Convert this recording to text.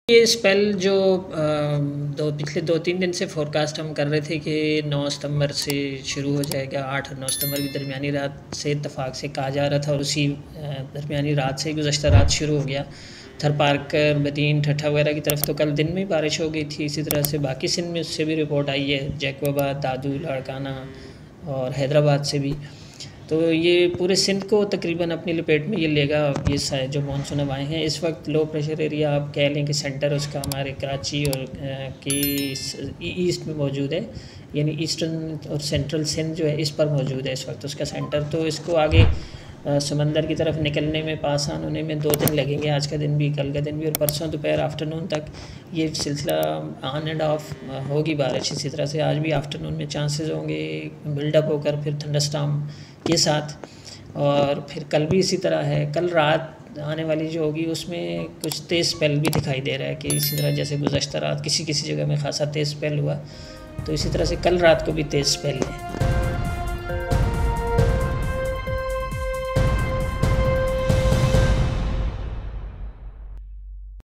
ये स्पेल जो पिछले 2-3 दिन से फोरकास्ट हम कर रहे थे कि 9 सितंबर से शुरू हो जाएगा, 8 और 9 सितंबर की दरमियानी रात से इत्तफाक से कहा जा रहा था, और उसी दरमियानी रात से गुज़श्ता रात शुरू हो गया। थर पार्क, बदीन, ठट्ठा वगैरह की तरफ तो कल दिन में बारिश हो गई थी। इसी तरह से बाकी सिंध में उससे भी रिपोर्ट आई है, जैकोबाद, दादू, लाड़काना और हैदराबाद से भी। तो ये पूरे सिंध को तकरीबन अपनी लपेट में ये लेगा। ये जो मानसून हवाएँ हैं इस वक्त लो प्रेशर एरिया आप कह लें कि सेंटर उसका हमारे कराची और की ईस्ट में मौजूद है, यानी ईस्टर्न और सेंट्रल सिंध जो है इस पर मौजूद है इस वक्त उसका सेंटर। तो इसको आगे समंदर की तरफ निकलने में, पास आन होने में 2 दिन लगेंगे, आज का दिन भी, कल का दिन भी, और परसों दोपहर आफ्टरनून तक ये सिलसिला ऑन एंड ऑफ होगी बारिश। इसी तरह से आज भी आफ्टरनून में चांसेस होंगे बिल्डअप होकर फिर थंडरस्टॉर्म के साथ, और फिर कल भी इसी तरह है। कल रात आने वाली जो होगी उसमें कुछ तेज़ स्पेल भी दिखाई दे रहा है कि इसी तरह जैसे गुज़श्ता रात किसी किसी जगह में खासा तेज़ स्पेल हुआ, तो इसी तरह से कल रात को भी तेज़ स्पेल है।